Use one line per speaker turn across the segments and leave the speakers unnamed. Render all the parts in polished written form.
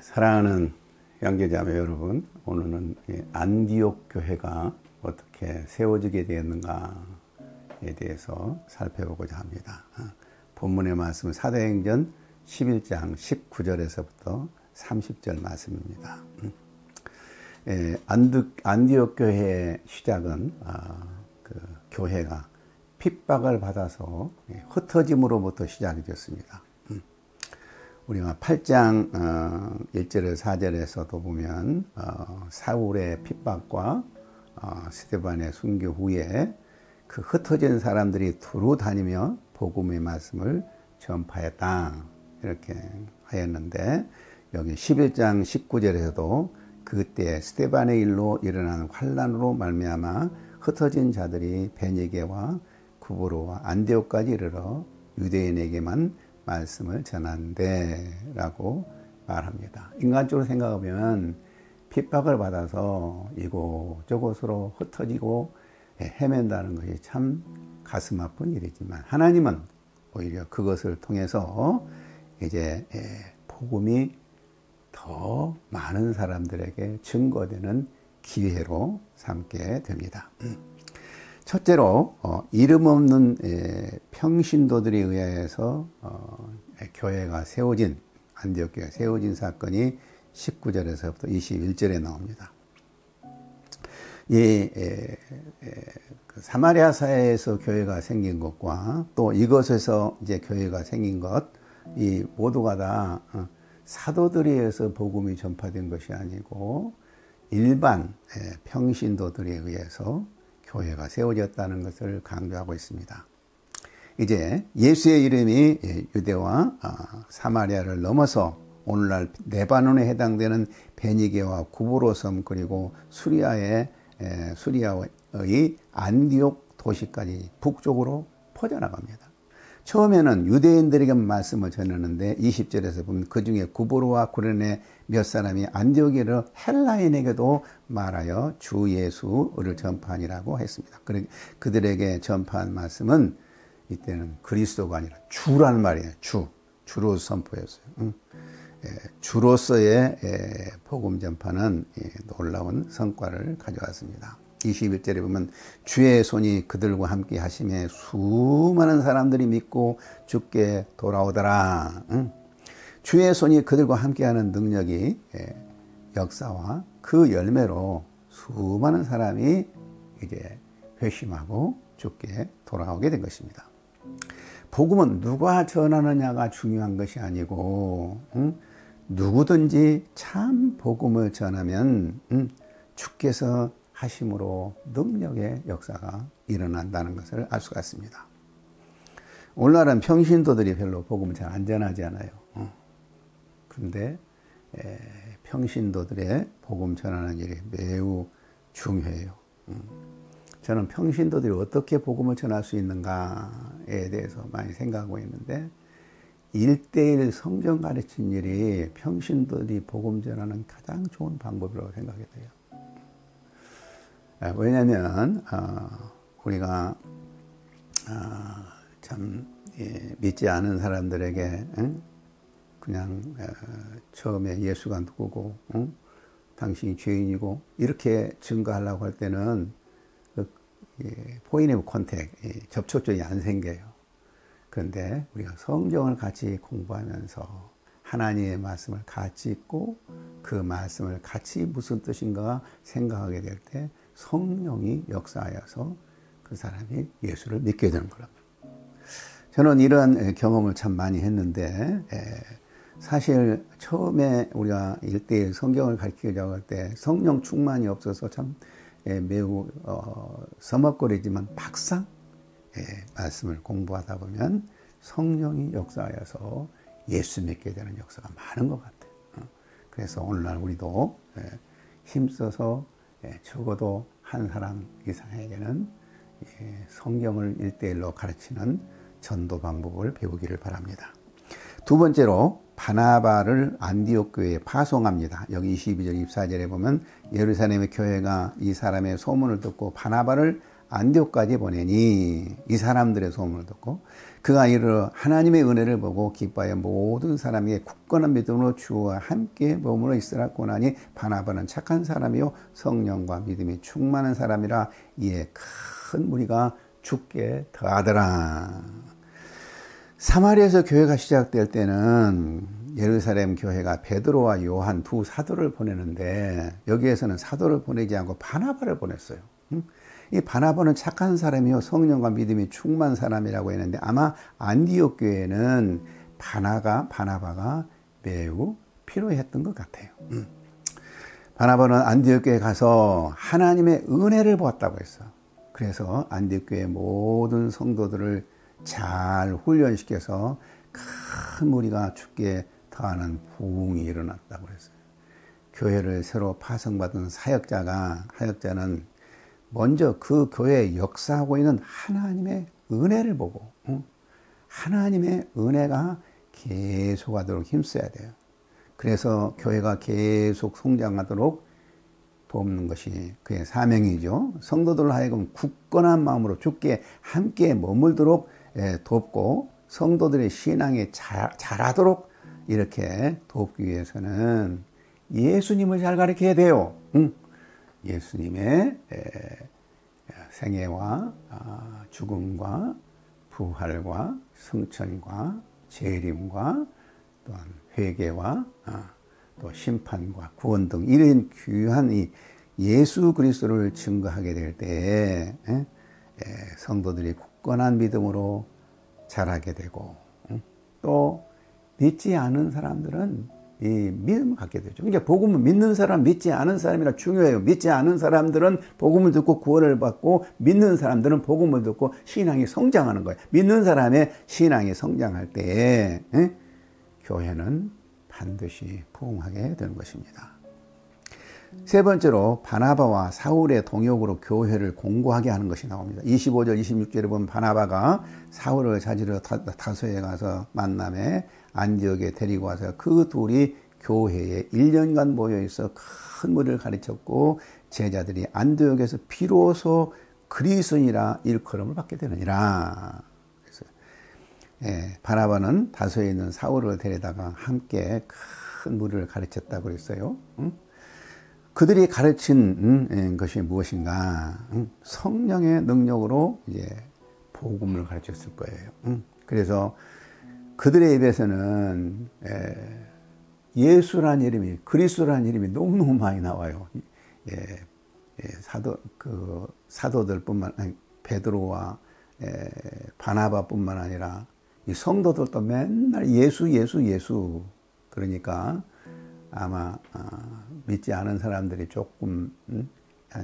사랑하는 형제자매 여러분, 오늘은 안디옥 교회가 어떻게 세워지게 되었는가에 대해서 살펴보고자 합니다. 본문의 말씀은 사도행전 11장 19절에서부터 30절 말씀입니다. 안디옥 교회의 시작은 그 교회가 핍박을 받아서 흩어짐으로부터 시작이 되었습니다. 우리가 8장 1절에서 4절에서도 보면 사울의 핍박과 스데반의 순교 후에 그 흩어진 사람들이 두루 다니며 복음의 말씀을 전파했다 이렇게 하였는데, 여기 11장 19절에서도 그때 스데반의 일로 일어난 환란으로 말미암아 흩어진 자들이 베니게와 구브로와 안디옥까지 이르러 유대인에게만 말씀을 전한대 라고 말합니다. 인간적으로 생각하면 핍박을 받아서 이곳저곳으로 흩어지고 헤맨다는 것이 참 가슴 아픈 일이지만, 하나님은 오히려 그것을 통해서 이제 복음이 더 많은 사람들에게 증거되는 기회로 삼게 됩니다. 첫째로 이름 없는 평신도들에 의해서 교회가 세워진, 안디옥 교회가 세워진 사건이 19절에서부터 21절에 나옵니다. 그 사마리아 사회에서 교회가 생긴 것과 또 이것에서 이제 교회가 생긴 것, 이 모두가 다 사도들에 의해서 복음이 전파된 것이 아니고 일반 평신도들에 의해서 교회가 세워졌다는 것을 강조하고 있습니다. 이제 예수의 이름이 유대와 사마리아를 넘어서 오늘날 레바논에 해당되는 베니게와 구브로 섬 그리고 수리아의 안디옥 도시까지 북쪽으로 퍼져나갑니다. 처음에는 유대인들에게 말씀을 전했는데 20절에서 보면 그 중에 구브로와 구레네 몇 사람이 안디옥에 헬라인에게도 말하여 주 예수를 전파하니라고 했습니다. 그들에게 전파한 말씀은 이때는 그리스도가 아니라 주라는 말이에요. 주로 선포했어요. 주로서의 복음 전파는 놀라운 성과를 가져왔습니다. 21절에 보면 주의 손이 그들과 함께 하심에 수많은 사람들이 믿고 주께 돌아오더라. 주의 손이 그들과 함께하는 능력이 역사와 그 열매로 수많은 사람이 이제 회심하고 주께 돌아오게 된 것입니다. 복음은 누가 전하느냐가 중요한 것이 아니고 누구든지 참 복음을 전하면 주께서 하심으로 능력의 역사가 일어난다는 것을 알 수가 있습니다. 오늘날은 평신도들이 별로 복음을 잘 안 전하지 않아요. 그런데 평신도들의 복음 전하는 일이 매우 중요해요. 저는 평신도들이 어떻게 복음을 전할 수 있는가에 대해서 많이 생각하고 있는데, 1:1 성경 가르친 일이 평신도들이 복음 전하는 가장 좋은 방법이라고 생각이 돼요. 왜냐하면 우리가 참 믿지 않은 사람들에게 그냥 처음에 예수가 누구고 당신이 죄인이고 이렇게 증거하려고 할 때는 포인트 오브 컨택, 접촉점이 안 생겨요. 그런데 우리가 성경을 같이 공부하면서 하나님의 말씀을 같이 읽고 그 말씀을 같이 무슨 뜻인가 생각하게 될 때 성령이 역사하여서 그 사람이 예수를 믿게 되는 거랍니다. 저는 이런 경험을 참 많이 했는데, 사실 처음에 우리가 1:1 성경을 가르치려고 할 때 성령 충만이 없어서 참 매우 서먹거리지만 막상 말씀을 공부하다 보면 성령이 역사하여서 예수 믿게 되는 역사가 많은 것 같아요. 그래서 오늘날 우리도 힘써서 적어도 한 사람 이상에게는 성경을 1:1로 가르치는 전도 방법을 배우기를 바랍니다. 두 번째로 바나바를 안디옥 교회에 파송합니다. 여기 22절 24절에 보면 예루살렘의 교회가 이 사람의 소문을 듣고 바나바를 안디옥까지 보내니 이 사람들의 소문을 듣고 그가 이르러 하나님의 은혜를 보고 기뻐하여 모든 사람에게 굳건한 믿음으로 주와 함께 머물러 있으라 고나니 바나바는 착한 사람이요 성령과 믿음이 충만한 사람이라 이에 큰 무리가 죽게 더하더라. 사마리아에서 교회가 시작될 때는 예루살렘 교회가 베드로와 요한 두 사도를 보내는데 여기에서는 사도를 보내지 않고 바나바를 보냈어요. 이 바나바는 착한 사람이요 성령과 믿음이 충만한 사람이라고 했는데 아마 안디옥 교회는 바나바가 매우 필요했던 것 같아요. 바나바는 안디옥 교회에 가서 하나님의 은혜를 보았다고 했어. 그래서 안디옥 교회 모든 성도들을 잘 훈련시켜서 큰 무리가 죽게 더하는 부흥이 일어났다고 했어요. 교회를 새로 파송받은 사역자는 먼저 그 교회에 역사하고 있는 하나님의 은혜를 보고 하나님의 은혜가 계속하도록 힘써야 돼요. 그래서 교회가 계속 성장하도록 돕는 것이 그의 사명이죠. 성도들을 하여금 굳건한 마음으로 주께 함께 머물도록 돕고 성도들의 신앙이 자라도록 이렇게 돕기 위해서는 예수님을 잘 가르쳐야 돼요. 예수님의 생애와 죽음과 부활과 승천과 재림과 또한 회개와 또 심판과 구원 등 이런 귀한 이 예수 그리스도를 증거하게 될 때에 성도들이 굳건한 믿음으로 자라게 되고 또 믿지 않은 사람들은 이 믿음을 갖게 되죠. 그러니까 복음을 믿는 사람, 믿지 않은 사람이라 중요해요. 믿지 않은 사람들은 복음을 듣고 구원을 받고 믿는 사람들은 복음을 듣고 신앙이 성장하는 거예요. 믿는 사람의 신앙이 성장할 때에 교회는 반드시 부흥하게 되는 것입니다. 세 번째로 바나바와 사울의 동역으로 교회를 공고하게 하는 것이 나옵니다. 25절 26절에 보면 바나바가 사울을 찾으러 다소에 가서 만남에 안디옥에 데리고 와서 그 둘이 교회에 1년간 모여있어 큰 무리를 가르쳤고 제자들이 안디옥에서 비로소 그리스도인이라 일컬음을 받게 되느니라. 그래서 바나바는 다소에 있는 사울을 데려다가 함께 큰 무리를 가르쳤다고 그랬어요. 그들이 가르친 것이 무엇인가? 성령의 능력으로 이제 복음을 가르쳤을 거예요. 그래서 그들의 입에서는 예수라는 이름이, 그리스도라는 이름이 너무너무 많이 나와요. 사도들뿐만 아니 베드로와 바나바뿐만 아니라 이 성도들도 맨날 예수. 그러니까 아마 믿지 않은 사람들이 조금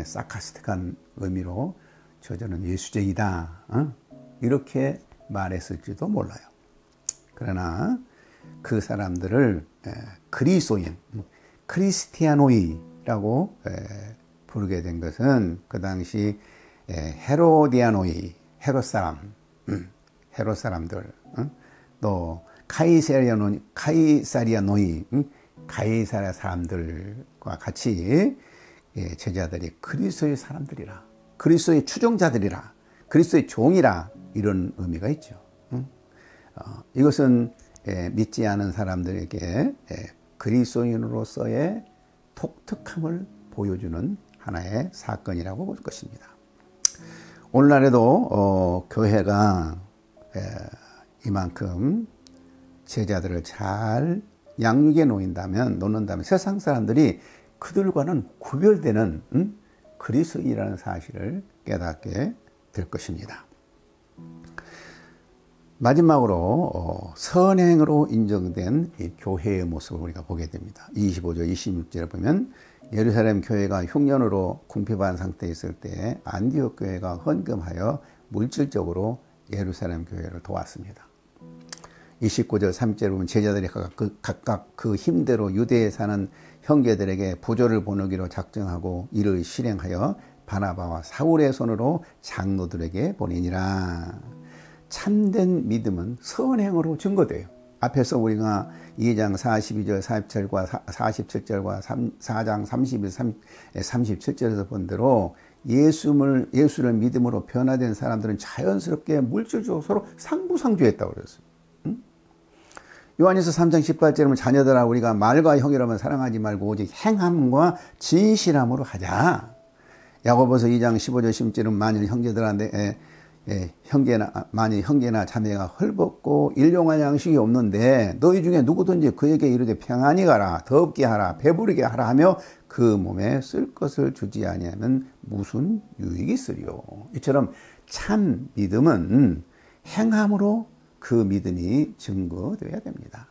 사카스틱한 의미로 저는 예수쟁이다 이렇게 말했을지도 몰라요. 그러나 그 사람들을 그리스도인, 크리스티아노이라고 부르게 된 것은 그 당시 헤로디아노이, 헤롯 사람들, 또 카이사리아노이, 가이사랴 사람들과 같이 제자들이 그리스도의 사람들이라, 그리스도의 추종자들이라, 그리스도의 종이라 이런 의미가 있죠. 이것은 믿지 않은 사람들에게 그리스도인으로서의 독특함을 보여주는 하나의 사건이라고 볼 것입니다. 오늘날에도 교회가 이만큼 제자들을 잘 양육에 놓는다면 세상 사람들이 그들과는 구별되는 그리스도인이라는 사실을 깨닫게 될 것입니다. 마지막으로 선행으로 인정된 이 교회의 모습을 우리가 보게 됩니다. 25절 26절에 보면 예루살렘 교회가 흉년으로 궁핍한 상태에 있을 때 안디옥 교회가 헌금하여 물질적으로 예루살렘 교회를 도왔습니다. 29절 3절에 보면 제자들이 각각 그 힘대로 유대에 사는 형제들에게 부조를 보내기로 작정하고 이를 실행하여 바나바와 사울의 손으로 장로들에게 보내니라. 참된 믿음은 선행으로 증거돼요. 앞에서 우리가 2장 42절 47절과 47절과 4장 31, 37절에서 본 대로 예수를 믿음으로 변화된 사람들은 자연스럽게 물질적으로 서로 상부상조했다고 그랬어요. 요한일서 3장 18절에 자녀들아 우리가 말과 형이라면 사랑하지 말고 오직 행함과 진실함으로 하자. 야고보서 2장 15절 16절은 만일 형제들한테 만일 형제나 자매가 헐벗고 일용할 양식이 없는데 너희 중에 누구든지 그에게 이르되 평안히 가라 덥게 하라 배부르게 하라 하며 그 몸에 쓸 것을 주지 아니하면 무슨 유익이 있으리요. 이처럼 참 믿음은 행함으로 그 믿음이 증거되어야 됩니다.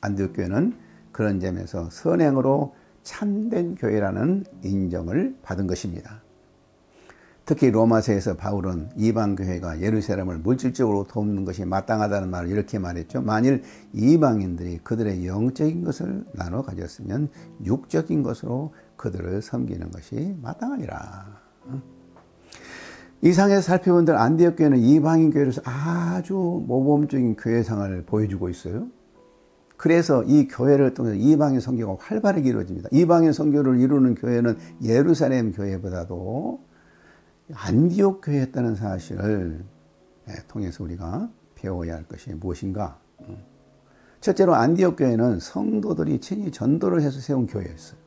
안디옥 교회는 그런 점에서 선행으로 참된 교회라는 인정을 받은 것입니다. 특히 로마서에서 바울은 이방교회가 예루살렘을 물질적으로 돕는 것이 마땅하다는 말을 이렇게 말했죠. 만일 이방인들이 그들의 영적인 것을 나눠 가졌으면 육적인 것으로 그들을 섬기는 것이 마땅하니라. 이 상에서 살펴본들 안디옥 교회는 이방인 교회로서 아주 모범적인 교회상을 보여주고 있어요. 그래서 이 교회를 통해서 이방인 선교가 활발하게 이루어집니다. 이방인 선교를 이루는 교회는 예루살렘 교회보다도 안디옥 교회였다는 사실을 통해서 우리가 배워야 할 것이 무엇인가? 첫째로 안디옥 교회는 성도들이 친히 전도를 해서 세운 교회였어요.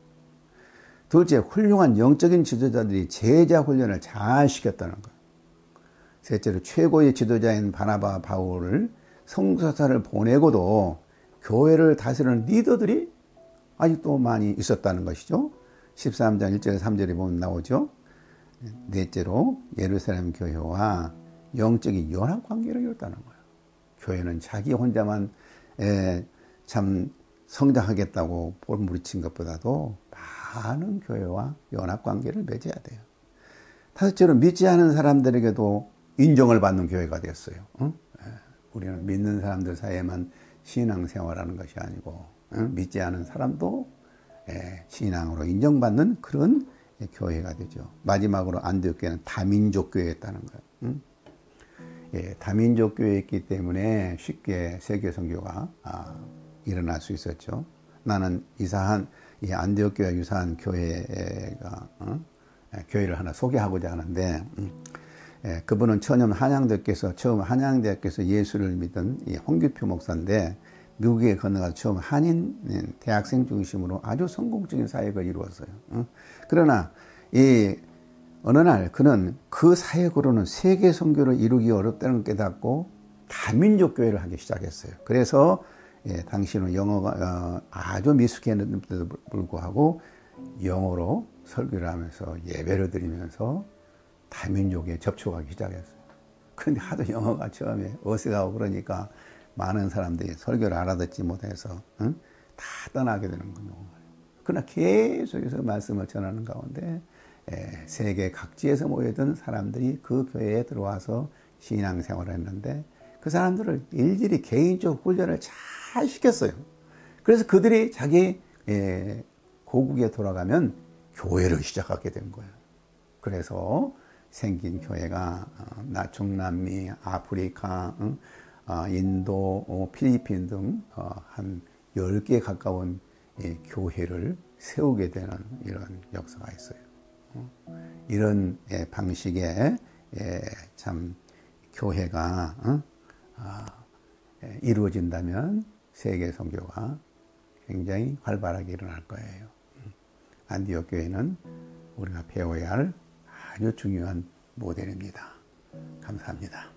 둘째, 훌륭한 영적인 지도자들이 제자 훈련을 잘 시켰다는 거예요. 셋째로 최고의 지도자인 바나바 바울을 성사사를 보내고도 교회를 다스리는 리더들이 아직도 많이 있었다는 것이죠. 13장 1절에 3절에 보면 나오죠. 넷째로 예루살렘 교회와 영적인 연합 관계를 이뤘다는 거예요. 교회는 자기 혼자만 참 성장하겠다고 볼무리친 것보다도 많은 교회와 연합 관계를 맺어야 돼요. 다섯째로 믿지 않은 사람들에게도 인정을 받는 교회가 되었어요. 우리는 믿는 사람들 사이에만 신앙생활하는 것이 아니고 믿지 않은 사람도 신앙으로 인정받는 그런 교회가 되죠. 마지막으로 안디옥 교회는 다민족 교회였다는 거예요. 다민족 교회였기 때문에 쉽게 세계 선교가 일어날 수 있었죠. 나는 이 안디옥 교회와 유사한 교회를 하나 소개하고자 하는데, 그분은 처음 한양대학교에서 예수를 믿은 이 홍규표 목사인데, 미국에 건너가서 처음 한인 대학생 중심으로 아주 성공적인 사역을 이루었어요. 그러나 어느 날 그는 그 사역으로는 세계 선교를 이루기 어렵다는 걸 깨닫고 다민족 교회를 하기 시작했어요. 그래서 당시는 영어가 아주 미숙했는데도 불구하고 영어로 설교를 하면서 예배를 드리면서 다민족에 접촉하기 시작했어요. 그런데 하도 영어가 처음에 어색하고 그러니까 많은 사람들이 설교를 알아듣지 못해서 다 떠나게 되는 거예요. 그러나 계속해서 말씀을 전하는 가운데 세계 각지에서 모여든 사람들이 그 교회에 들어와서 신앙생활을 했는데 그 사람들을 일일이 개인적 훈련을 잘 시켰어요. 그래서 그들이 자기 고국에 돌아가면 교회를 시작하게 된 거예요. 그래서 생긴 교회가 중남미, 아프리카, 인도, 필리핀 등 한 10개 가까운 교회를 세우게 되는 이런 역사가 있어요. 이런 방식의 참 교회가 이루어진다면 세계 선교가 굉장히 활발하게 일어날 거예요. 안디옥 교회는 우리가 배워야 할 아주 중요한 모델입니다. 감사합니다.